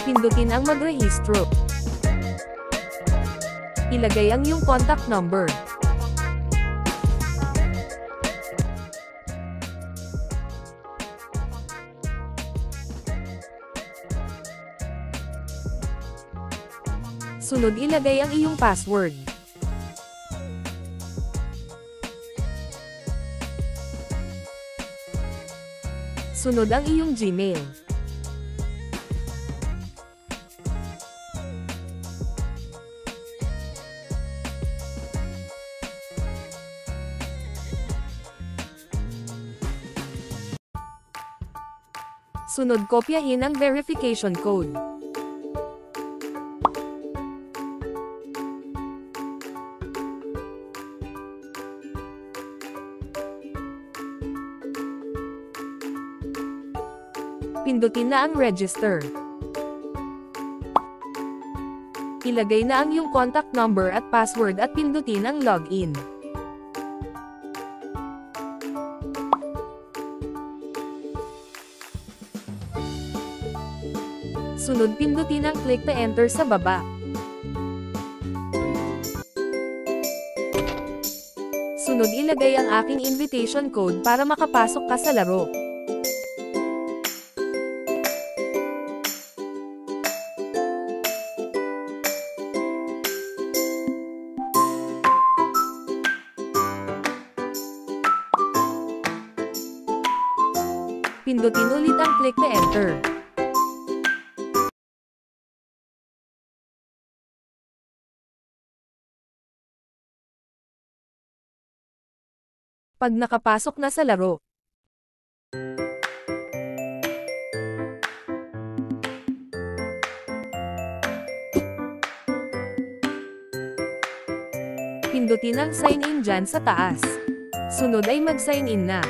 Pindutin ang magrehistro. Ilagay ang iyong contact number. Sunod ilagay ang iyong password. Sunod ang iyong Gmail. Sunod kopyahin ang verification code. Pindutin na ang register. Ilagay na ang iyong contact number at password at pindutin ang login. Sunod pindutin ang click to enter sa baba. Sunod ilagay ang aking invitation code para makapasok ka sa laro. Pindutin ulit ang click to enter. Pag nakapasok na sa laro, pindutin ang sign in dyan sa taas. Sunod ay mag-sign in na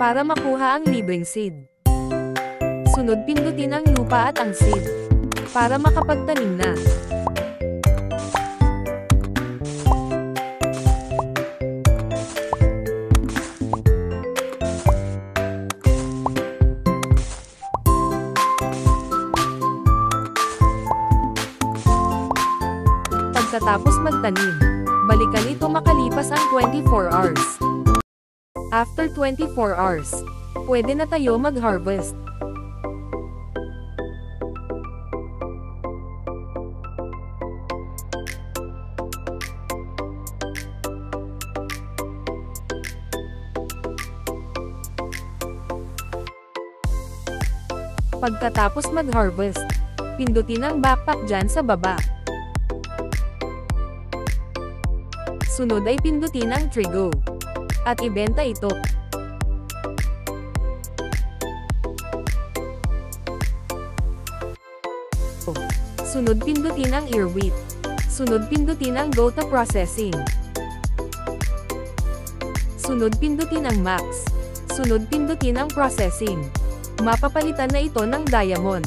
para makuha ang libreng seed. Sunod pindutin ang lupa at ang seed para makapagtanim na. Pagkatapos magtanim, balikan ito makalipas ang 24 hours. After 24 hours, pwede na tayo mag-harvest. Pagkatapos mag-harvest, pindutin ang backpack dyan sa baba. Sunod ay pindutin ang Trigo at ibenta ito. Sunod pindutin ang earwheat. Sunod pindutin ang go to processing. Sunod pindutin ang max. Sunod pindutin ang processing. Mapapalitan na ito ng diamond.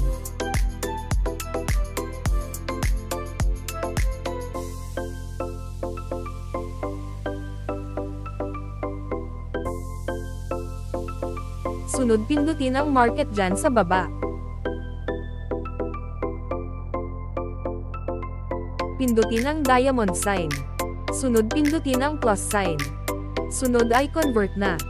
Sunod pindutin ang market dyan sa baba. Pindutin ang diamond sign. Sunod pindutin ang plus sign. Sunod ay convert na.